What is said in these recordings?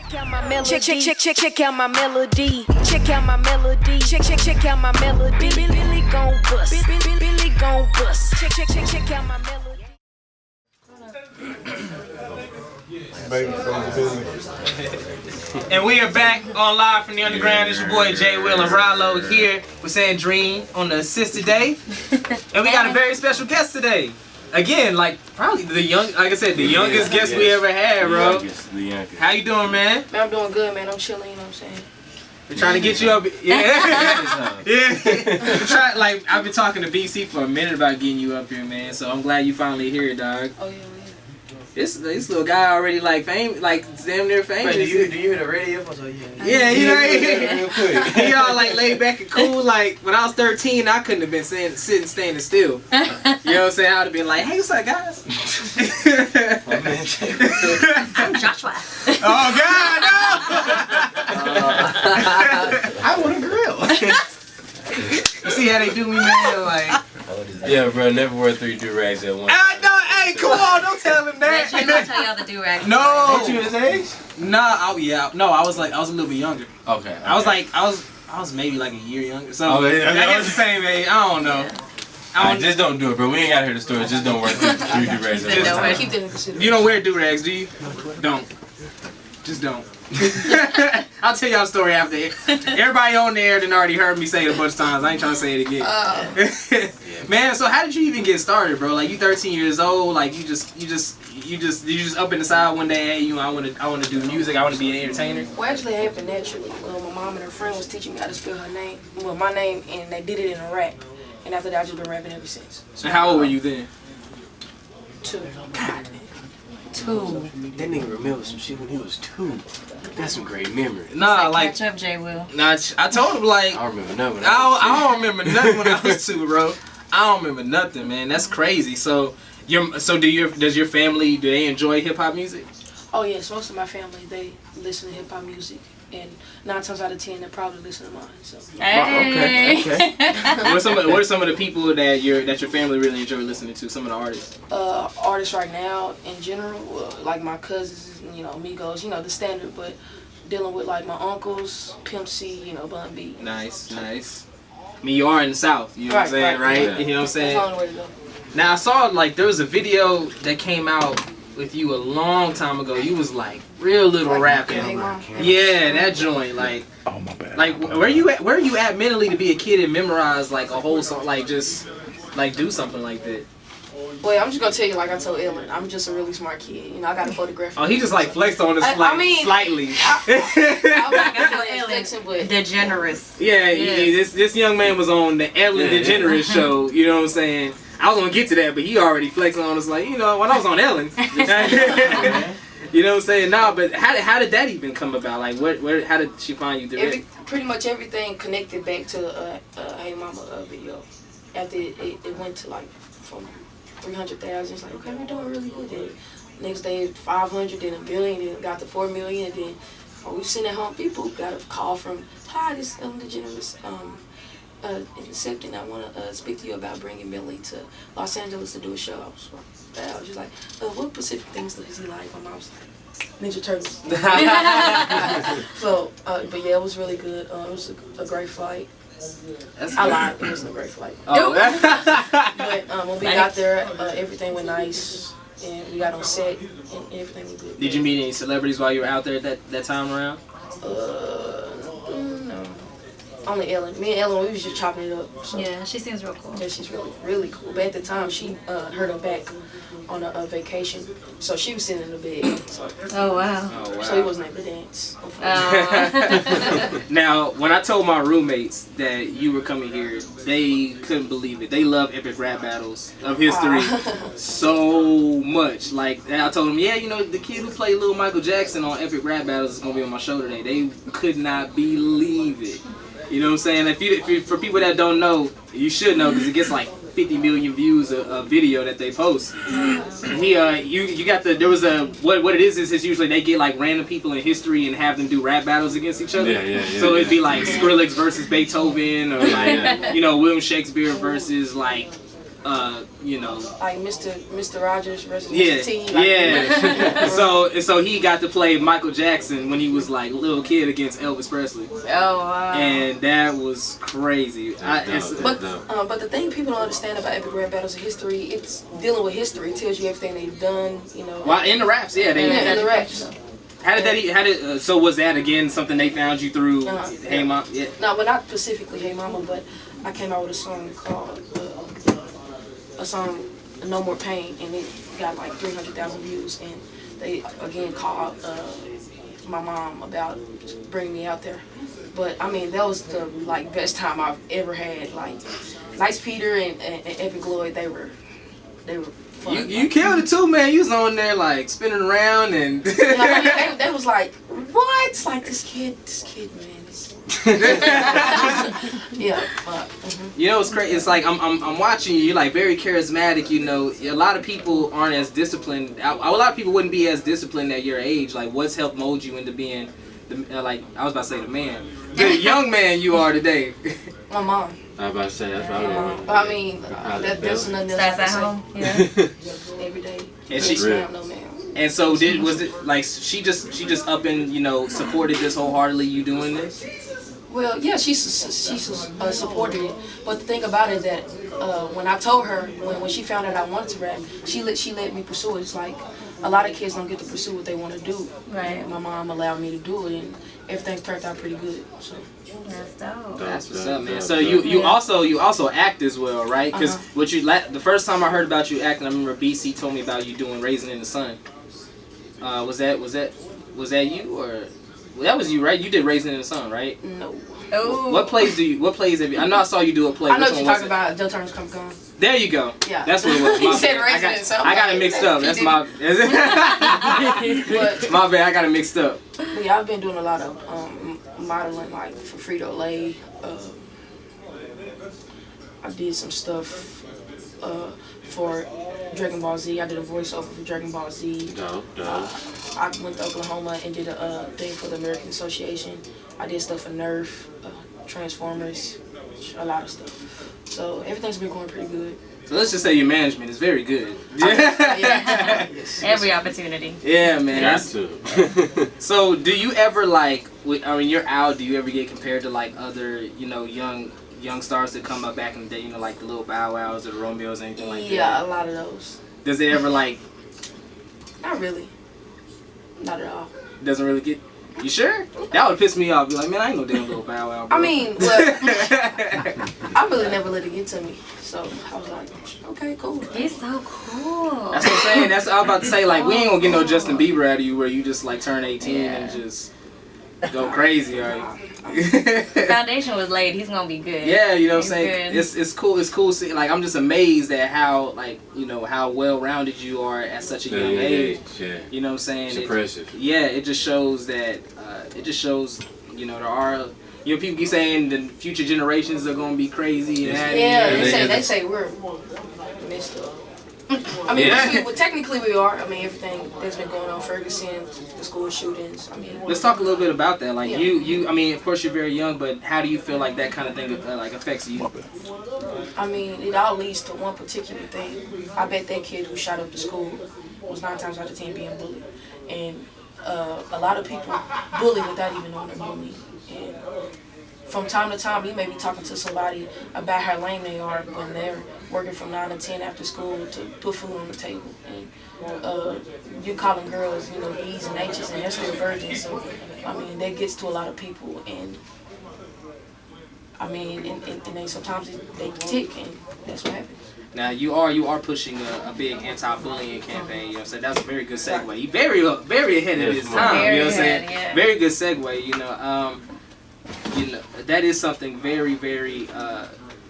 Check out my melody. Check out my melody. Check out my melody. Check out my melody. Billy gon' bust. Billy gon' bust. Check out my melody. And we are back on Live from the Underground. It's your boy Jay Will and Rollo here with Sandrine on the assisted day. And we got a very special guest today. Again, like probably the youngest guest we ever had, bro. The youngest. How you doing, man? Man, I'm doing good, man. I'm chilling, you know what I'm saying? We're trying to get you up. Yeah. Yeah. Like, I've been talking to BC for a minute about getting you up here, man. So I'm glad you finally here, dog. Oh, yeah. This little guy already like famous, like damn near famous. Wait, do you hear the radio? Yeah, real quick. He all like laid back and cool. Like when I was 13, I couldn't have been sitting standing still. You know what I'm saying? I would have been like, hey, what's up, guys? I'm Joshua. Oh God, no! I want a grill. You see how they do me, man? Like, Yeah, bro, never wear 3 do-rags at once. Hey, come on, don't tell him that. I'm gonna tell y'all the do-rag. No. Aren't you his age? Nah, I was a little bit younger. Okay. I was maybe like a year younger. So Oh, yeah, I guess the same age. I don't know. Just don't do it, bro. We ain't gotta hear the story. Just don't wear 3 do-rags at Don't once. Keep that in consideration. You don't wear do-rags, do you? Don't. Just don't. I'll tell y'all the story after. Everybody on there done already heard me say it a bunch of times. I ain't trying to say it again. Man, so how did you even get started, bro? Like you 13 years old, like you just up and decide one day, hey, I want to do music. I want to be an entertainer. Well, actually, it happened naturally. My mom and her friend was teaching me how to spell her name, well, my name, and they did it in a rap. And after that, I've just been rapping ever since. So how old were you then? 2. God. 2. That nigga remember some shit when he was 2. That's some great memories. Nah, like Catch up, Jay Will. nah, I told him like I remember nothing. I don't remember nothing when I was 2, bro. I don't remember nothing, man. That's crazy. So does your family, do they enjoy hip hop music? Oh, yes. Most of my family, they listen to hip-hop music. And 9 times out of 10, they probably listen to mine. So. Hey. Okay. What are some of the people that your family really enjoy listening to? Some of the artists. Artists right now, in general, like my cousins, Migos, the standard. But dealing with like my uncles, Pimp C, Bun B. Nice. I mean, you are in the South. You know what I'm saying, right? Yeah. You know what I'm saying. That's the only way to go. Now I saw like there was a video that came out with you a long time ago. You was like real little rapping. Hey, Mom. Yeah, that joint. Like, Oh, my bad. like where you at mentally to be a kid and memorize like a whole song, like just like do something like that? Well, I'm just gonna tell you, like I told Ellen, I'm just a really smart kid. I got a photograph. Oh, he just like flexed on us I like mean, slightly. I'm not gonna say flexing, but DeGeneres. Yeah, Yes. this young man was on the Ellen DeGeneres show. You know what I'm saying? I was gonna get to that, but he already flexing on us like, when I was on Ellen. You know what I'm saying? Nah, but how did that even come about? Like, how did she find you? Pretty much everything connected back to Hey Mama video. After it went to like from 300,000, it's like, okay, we're doing really good. Then next day 500, then 1 million, then got to 4 million, and then we've seen at home people got a call from, hi, this is Ellen DeGeneres. Accepting, I want to speak to you about bringing Bentley to Los Angeles to do a show. I was just like, what Pacific things does he like? My mom's like, Ninja Turtles. So, but yeah, it was really good. It was a great flight. I lied, it wasn't a great flight. Oh. But when we got there, everything went nice, and we got on set, and everything was good. Did you meet any celebrities while you were out there that time around? No. Only Ellen. Me and Ellen, we was just chopping it up. So. Yeah, she seems real cool. Yeah, she's really, really cool. But at the time, she hurt her back on a vacation, so she was sitting in the bed. So, Oh, wow. Oh, wow. so he wasn't able to dance. Now, when I told my roommates that you were coming here, they couldn't believe it. They love epic rap battles of history so much. Like, I told them, the kid who played Lil Michael Jackson on epic rap battles is going to be on my show today. They could not believe it. You know what I'm saying? If you, for people that don't know, you should know because it gets like 50 million views a video that they post. You got there was what it is usually they get like random people in history and have them do rap battles against each other. So it'd be like Skrillex versus Beethoven or like William Shakespeare versus like you know. Like Mr. Rogers versus Yeah, Mr. T. Like, yeah. so he got to play Michael Jackson when he was like a little kid against Elvis Presley, Oh wow. and that was crazy. But the thing people don't understand about epic rap battles of history, it's dealing with history. It tells you everything they've done. You know. Well, in the raps, yeah, In the raps. How did that? So was that again something they found you through? Hey Mom, yeah. No, but not specifically Hey Mama, but I came out with a song called No More Pain, and it got like 300,000 views, and they again called my mom about bringing me out there. But I mean, that was the like best time I've ever had. Like Nice Peter and Epic Lloyd, they were fun. You killed it too, man. You was on there like spinning around and. They was like, what? It's like this kid, man. Yeah. You know what's crazy? It's like I'm watching you. You're like very charismatic. You know, a lot of people aren't as disciplined. A lot of people wouldn't be as disciplined at your age. Like, what's helped mold you into being the like I was about to say the young man you are today? My mom. I was about to say that's probably I mean, there's nothing else I Starts can at home. say. Yeah. Every day. And she- No man. And so was it like she just up and supported this wholeheartedly, you doing this? Well, yeah, she supported it. But the thing about it is that when I told her, when she found out I wanted to rap, she let me pursue it. It's like a lot of kids don't get to pursue what they want to do. Right. My mom allowed me to do it, and everything's turned out pretty good. So. That's dope. That's what's up, man. So you also act as well, right? Because the first time I heard about you acting, I remember BC told me about you doing Raisin in the Sun. Was that you or? Well, that was you, right? You did Raisin in the Sun, right? No. Oh. What plays have you? I know I saw you do a play. I know Which what you're one was talking it? about. Joe Turner's Come Gone. There you go. Yeah. That's what it was. He My said bad. Raisin in the Sun. I got it mixed up. That's my. But My bad. I got it mixed up. yeah, I've been doing a lot of modeling, like for Frito-Lay. I did some stuff for Dragon Ball Z. I did a voiceover for Dragon Ball Z. dope. I went to Oklahoma and did a thing for the American Association. I did stuff for Nerf, Transformers, a lot of stuff. So everything's been going pretty good. So let's just say your management is very good. Yeah. Every opportunity. Yeah, man. Got to. So do you ever you're out, do you ever get compared to like other, young stars that come up back in the day, like the little Bow Wows or the Romeos, anything like that? Yeah, a lot of those. Does it ever Not really. Not at all. doesn't really get, you sure? That would piss me off. Be like, man, I ain't no damn little Bow Wow, bro. I mean, I really never let it get to me. So I was like, okay, cool. It's so cool. That's what I'm saying. That's what I was about to say. Like, we ain't gonna get no Justin Bieber out of you where you just like turn 18 and just go crazy, right? The foundation was laid. He's gonna be good. Yeah, you know what I'm He's saying? good. It's cool. It's cool seeing, like, I'm just amazed at how, like, how well-rounded you are at such a young age. Yeah. You know what I'm saying? It's impressive. It just shows that, there are, people keep saying the future generations are going to be crazy. And they say we're messed up. I mean, technically we are. I mean, everything that's been going on, Ferguson, the school shootings. I mean, let's talk a little bit about that. Like I mean, of course you're very young, but how do you feel like that kind of thing affects you? I mean, it all leads to one particular thing. I bet that kid who shot up the school was 9 times out of 10 being bullied, and a lot of people bully without even knowing they're bullying. And from time to time, you may be talking to somebody about how lame they are when they're working from 9 to 10 after school to put food on the table. And you're calling girls, E's and H's, and they're still virgins. So, I mean, that gets to a lot of people. And, I mean, and they sometimes they tick, and that's what happens. Now you are pushing a big anti-bullying campaign. You know what I'm saying? That's a very good segue. You very ahead of his time. You know what I'm saying? Yeah. Very good segue. That is something very, very,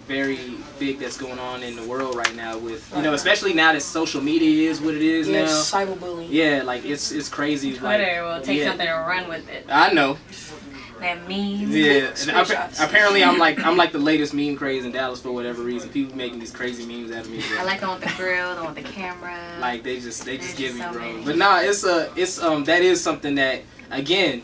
very big that's going on in the world right now. With especially now that social media is what it is now. Cyberbullying. Yeah, like it's crazy. Twitter will take something and run with it. I know. That memes. Yeah, and apparently I'm like the latest meme craze in Dallas for whatever reason. People making these crazy memes out of me. I like the one with the grill, the one with the camera. Like they just give me, so bro. many. But nah, it's that is something that again,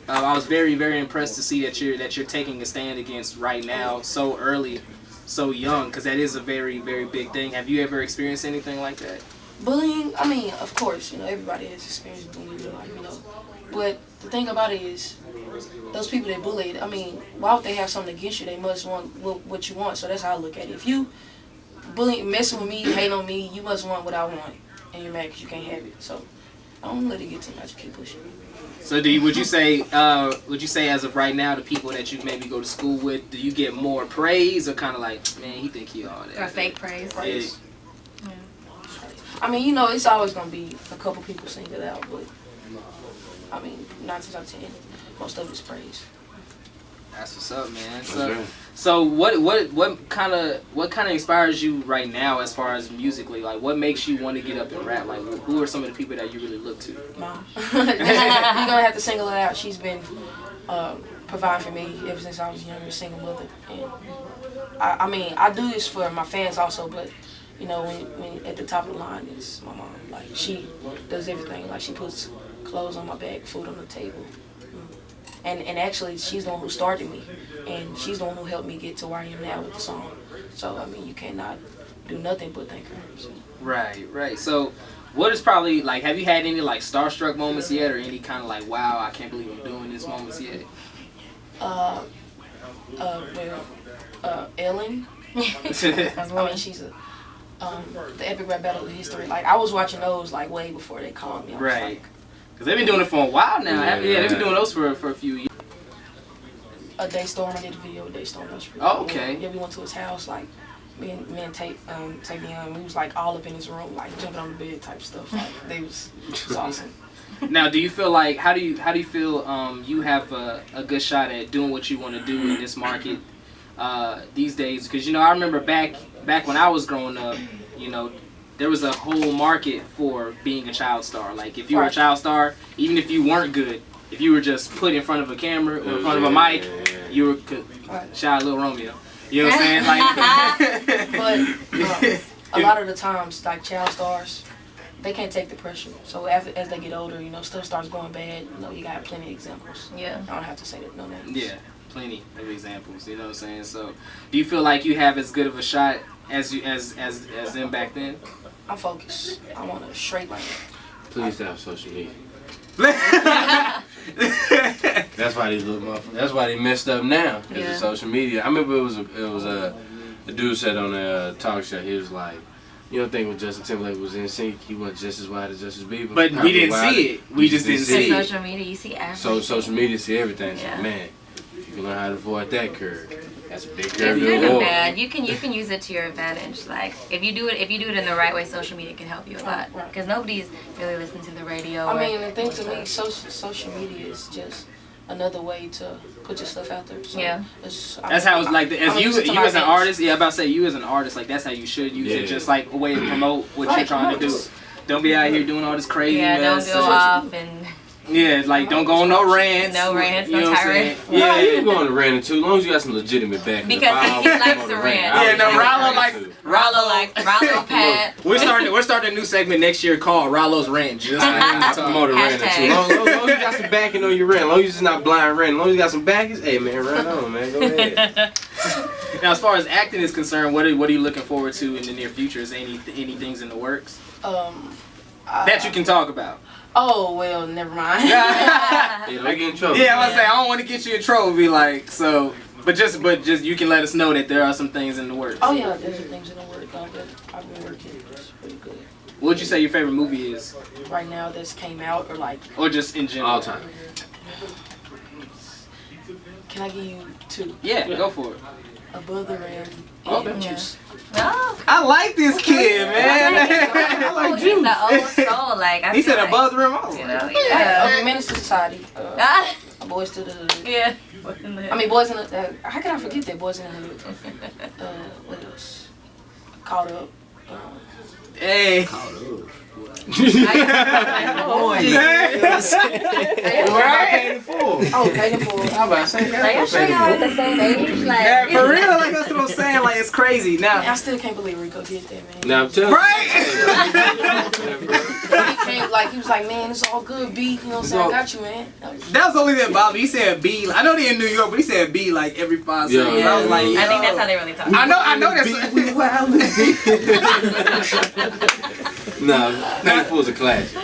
I was very, very impressed to see that you're taking a stand against right now so early. so young? Because that is a very, very big thing. Have you ever experienced anything like that? Bullying, I mean, of course, everybody has experienced bullying in life, But the thing about it is, those people that bullied, I mean, why would they have something against you? They must want what you want. So that's how I look at it. If you messing with me, hating on me, you must want what I want, and you're mad because you can't have it. So I don't let it get too much. You keep pushing. So would you say as of right now, the people that you maybe go to school with, do you get more praise or kind of like, man, he think he all that? Or fake praise. Yeah. I mean, it's always gonna be a couple people sing it out, but I mean, 9 times out of 10, most of it's praise. That's what's up, man. Okay. So what kind of inspires you right now as far as musically? Like, what makes you want to get up and rap? Like, who are some of the people that you really look to? Mom. You're gonna have to single it out. She's been providing for me ever since I was younger, single mother. And I mean, I do this for my fans also, but when at the top of the line is my mom. Like, she does everything. Like, she puts clothes on my back, food on the table. And actually, she's the one who started me, and she's the one who helped me get to where I am now with the song. So, I mean, you cannot do nothing but thank her. So. Right. So, what is probably, like, have you had any, like, starstruck moments yet, or any kind of, like, wow, I can't believe I'm doing this moments yet? Ellen. I mean, she's the epic rap battle of history. Like, I was watching those, like, way before they called me. Right. Because they've been doing it for a while now. Yeah, they've been doing those for a few years. A Daystorm, I did a video with Daystorm. That was pretty Oh, cool. okay. Yeah, we went to his house, like, me and Tavion, we was, like, all up in his room, like, jumping on the bed type stuff. Like, it was awesome. Now, do you feel like, how do you feel you have a good shot at doing what you want to do in this market these days? Because, I remember back when I was growing up, there was a whole market for being a child star. Like, if you were a child star, even if you weren't good, if you were just put in front of a camera or in front of a mic, you were shout out Lil Romeo. You know what I'm saying? Like, but a lot of the times, like, child stars, they can't take the pressure. So as they get older, stuff starts going bad. You got plenty of examples. Yeah. I don't have to say that, no names. Yeah, plenty of examples. You know what I'm saying? So, do you feel like you have as good of a shot as them back then? I'm focused. I'm on a straight line. Please have social media. That's why these little motherfuckers. That's why they messed up now. Because of social media. I remember it was a dude said on a talk show. He was like, you don't think when Justin Timberlake was in sync, he wasn't just as wide as Justin Bieber? But we didn't see it. We just didn't see it. Social media, you see everything. So social media see everything. Yeah. So, man, if you can learn how to avoid that curve, that's a big It's curve good to and avoid. bad. You can use it to your advantage. Like, if you do it in the right way, social media can help you a lot. Because nobody's really listening to the radio. I mean, the thing to me, social media is just another way to put your stuff out there. So Yeah. That's how it's like. As you as an artist, I'm about to say, you as an artist, like, that's how you should use it. Just like a way to promote what you're trying to do. Don't be out here doing all this crazy mess. Don't go off and. Yeah, like, don't go on no rants. No rants, you know no what I'm saying? tirade. Yeah, you can go on the rant too, as long as you got some legitimate backing. Because he likes to rant. Yeah, no, Rollo Pat. We're starting a new segment next year called Rollo's Rant. Just I promote a rant too. As long as you got some backing on your rant, as long as you're just not blind ranting, as long as you got some backers, hey man, run on, man, go ahead. Now, as far as acting is concerned, what are you looking forward to in the near future? Is any things in the works that you can talk about? Oh, well, never mind. Yeah, don't get in trouble. Yeah, I was say I don't want to get you in trouble. Be like, so, but just you can let us know that there are some things in the works. Oh yeah, there's some things in the work. I've been working. It's pretty good. What would you say your favorite movie is? Right now, this came out or just in general? All time. Can I give you 2? Yeah, go for it. Above the Rim Okay. and Juice. Oh, I like this kid, man. I like you. He's the old soul. Like, I He feel said like, above the rim. I was You like, know, yeah. Menace to Society. Ah, Boys to the Hood. yeah. I mean, Boys in the. How can I forget that? Boys in the Hood. What else? Caught Up. hey. Boy. Where I paid in full. Oh, paid in full. How about saying Like, I'm sure y'all at the same age. Like, Yeah, for real, like that's what I'm saying. Like it's crazy now. I still can't believe Rico did that, man. Now I'm telling Right? He came like he was like, man, it's all good, B. You know what I'm saying? I got you, man. That was the only thing about me. He said B. I know they in New York, but he said B like every 5 seconds. Yeah. I was like, I think yo. that's how they really talk. I know that's. No, paid in full is a classic.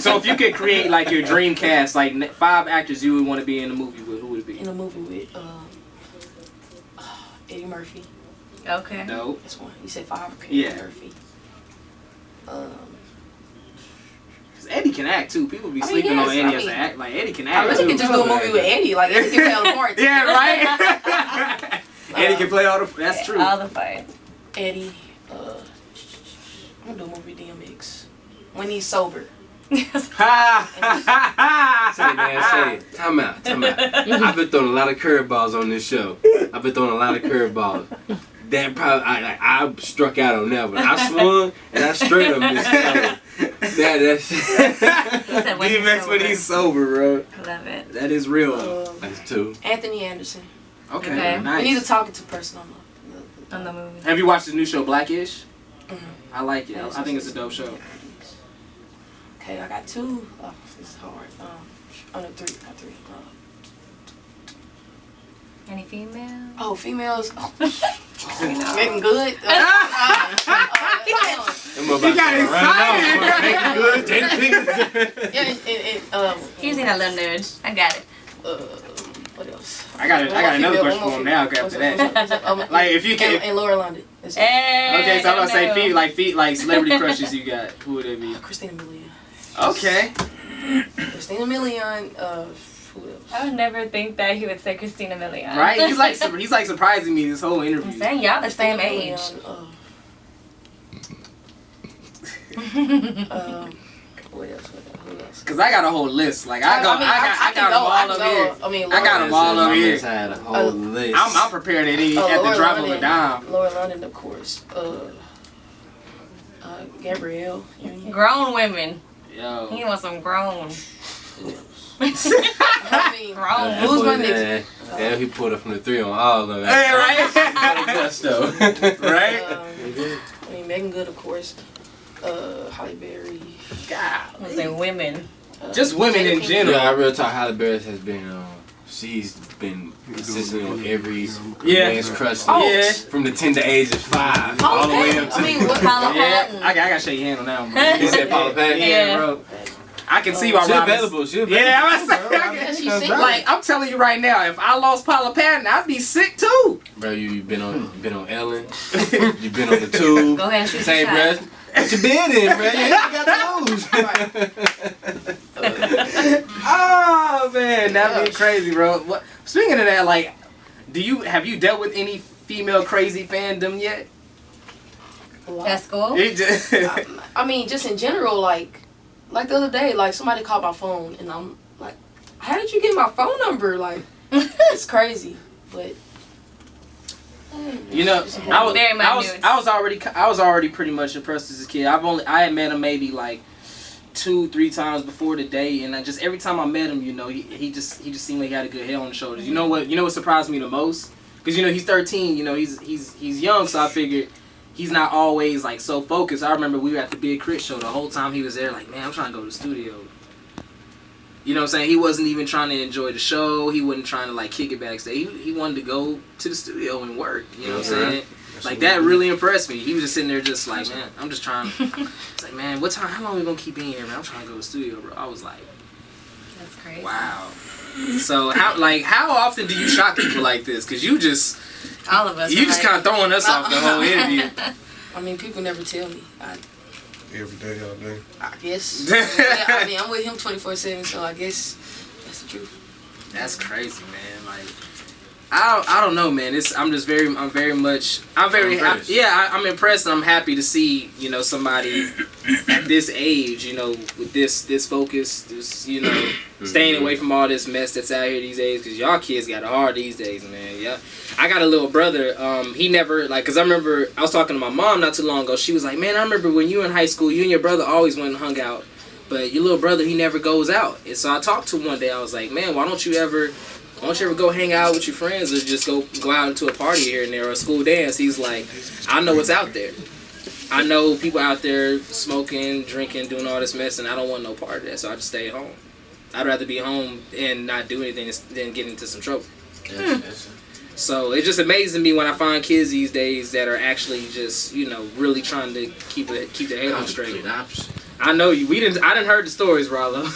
So if you could create like your dream cast, like 5 actors you would want to be in the movie with, who would it be? In a movie with Eddie Murphy. Okay. Dope. That's one. You said 5. Okay. Yeah. Eddie Murphy. 'Cause Eddie can act too. People be I mean, sleeping yes, on Eddie I as an mean, act. Like Eddie can I act really too. could just do a movie with Eddie. Like Eddie can play all the parts. Yeah, right. Eddie can play all the. That's true. All the fights. Eddie. I'm gonna do a movie with DMX when he's sober. Say, man, say, time out. I've been throwing a lot of curveballs on this show. I've been throwing a lot of curveballs. That probably, I struck out on that one. I swung and I straight up missed that one. That's DMX when he's sober, bro. I love it. That is real. that's 2. Anthony Anderson. Okay, Okay. nice. We need to talk to person on On the movie. Have you watched the new show Blackish? Mhm. I like it. I think it's a dope show. Okay, I got 2. Oh, this is hard. No, 3. Not 3. Any female? Oh, females. Making good. He got excited. He's in a little nudge. I got it. What else? I got another question for him now. After that, like if you can. And Laura London. That's it. Hey, Okay, so I'm gonna say no. feet like celebrity crushes you got. Who would it be? Christina Milian. Okay. Christina Milian. Who else? I would never think that he would say Christina Milian. Right? He's like surprising me this whole I'm interview. saying y'all the same Christina age. Milian, what else? Who else? Cause I got a whole list. Like I got them all up here. I got them all up here. Had a whole list. I'm prepared at the drop of a dime. Laura London, of course. Gabrielle Union. Grown women. Yo. He wants some grown. I mean, Grown. who's my nigga? Yeah, he pulled up from the 3 on all of them. Hey, right? Gusto. Right? I mean, Megan Good, of course. Halle Berry. God. I'm saying women. Just women in general. Yeah, I real talk. Halle Berry has been. She's been consistent on every Yeah. man's crush list. Yeah. From the tender age of 5 all the way up to. I mean, what Paula Yeah, Patton. I gotta shake your hand on that one, bro. He said Paula Patton. Yeah, bro. I can see why She Robin's- available. She available. Yeah, I was Yeah, she saying, single. like I'm telling you right now, if I lost Paula Patton, I'd be sick too. Bro, you been on Ellen. You been on the Tube. Go ahead and shoot Same your shot. breath. What you been in, bro? You ain't got to lose. Oh man, that'd be crazy, bro. What, speaking of that, like, have you dealt with any female crazy fandom yet? At school? It just- I mean, just in general, like the other day, like somebody called my phone, and I'm like, "How did you get my phone number?" Like, it's crazy, but You know, Very minute. I was already pretty much impressed as a kid. I had met him maybe like 2-3 times before the day, and every time I met him, you know, he just seemed like he had a good head on his shoulders. You know what surprised me the most? Because you know he's 13. You know he's young, so I figured he's not always like so focused. I remember we were at the Big Crit show. The whole time he was there, like, man, I'm trying to go to the studio. You know what I'm saying? He wasn't even trying to enjoy the show. He wasn't trying to like kick it backstage. He wanted to go to the studio and work. You know what I'm saying? Like that really impressed me. He was just sitting there just like, man, I'm just trying. It's like, man, how long are we gonna keep in here, man? I'm trying to go to the studio, bro. I was like, That's crazy. wow. So how often do you shock people like this? Cause you just All of us. just kind of throwing us off the whole interview. I mean, people never tell me. Every day, all day. I guess. I mean, I'm with him 24/7, so I guess that's the truth. That's crazy, man. Like, I don't know, man. I'm impressed and I'm happy to see, you know, somebody at this age, you know, with this focus, this, you know, staying away from all this mess that's out here these days, because y'all kids got it hard these days, man. Yeah. I got a little brother, he never, like, because I remember I was talking to my mom not too long ago. She was like, man, I remember when you were in high school, you and your brother always went and hung out, but your little brother, he never goes out. And so I talked to him one day. I was like, man, why don't you ever go hang out with your friends or just go out into a party here and there or a school dance? He's like, I know what's out there. I know people out there smoking, drinking, doing all this mess, and I don't want no part of that, so I just stay home. I'd rather be home and not do anything than get into some trouble. So it's just amazing me when I find kids these days that are actually just, you know, really trying to keep their head on straight. I know you. I didn't heard the stories, Rollo.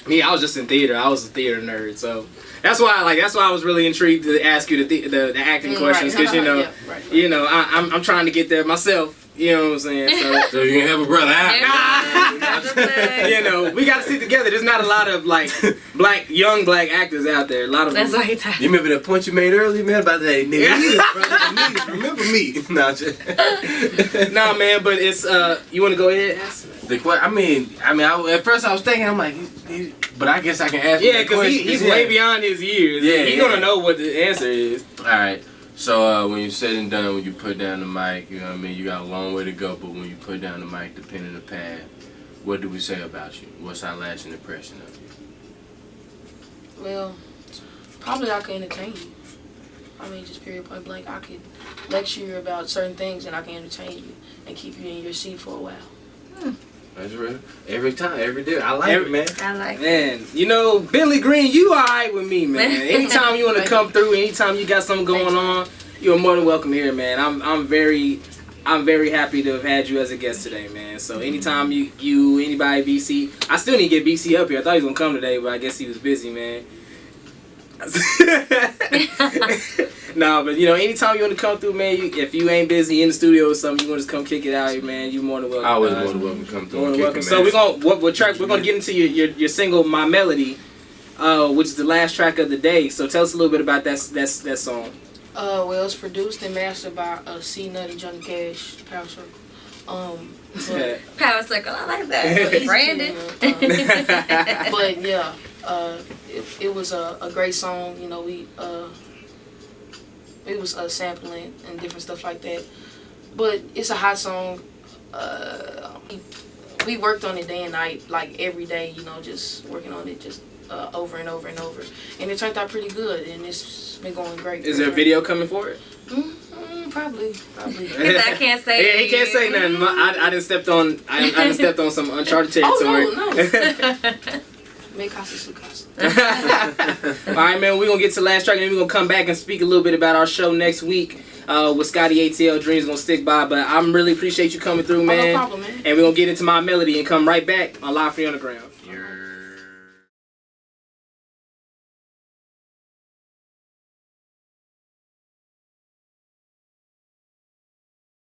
Me, I was just in theater. I was a theater nerd, so that's why I was really intrigued to ask you the acting questions, because you know, I'm trying to get there myself. You know what I'm saying? So you can have a brother out. You know, we got to sit together. There's not a lot of like young black actors out there. A lot of them. That's what he talks. You remember that point you made earlier, man, about that nigga? Remember me? Nah, man, but it's you want to go ahead? I mean, at first I was thinking, I'm like, but I guess I can ask. Yeah, because he's way beyond his years. Yeah, he's gonna know what the answer is. All right. So when you're said and done, when you put down the mic, you know what I mean, you got a long way to go, but when you put down the mic, the pen and the pad, what do we say about you? What's our lasting impression of you? Well, probably I can entertain you. I mean, just period point blank. I could lecture you about certain things and I can entertain you and keep you in your seat for a while. That's real. Every time, every day. I like it, man. I like it. Man, you know, Bentley Green, you alright with me, man. Anytime you want to come through, anytime you got something going on, you're more than welcome here, man. I'm very happy to have had you as a guest today, man. So anytime anybody BC, I still need to get BC up here. I thought he was gonna come today, but I guess he was busy, man. Nah, but you know, anytime you want to come through, man, if you ain't busy in the studio or something, you want to just come kick it out here, man, you more than welcome. I always more than welcome to come through and kick it, So we're gonna get into your single My Melody, which is the last track of the day. So tell us a little bit about that song. Well, it's produced and mastered by C Nutty, Johnny Cash, Power Circle. Power Circle, I like that. Brandon. But yeah, it was a great song. You know, it was sampling and different stuff like that. But it's a hot song. We worked on it day and night, like every day, you know, just working on it just over and over and over. And it turned out pretty good, and it's been going great. Is there a video coming for it? Probably. I can't say. Yeah, he can't say nothing. I done stepped on some uncharted territory. Oh, no. Me casa su casa. Alright, man, we're gonna get to the last track and then we're gonna come back and speak a little bit about our show next week with Scotty ATL. Dreams gonna stick by, but I'm really appreciate you coming through, man. Oh, no problem, man. And we're gonna get into My Melody and come right back on Live Free Underground.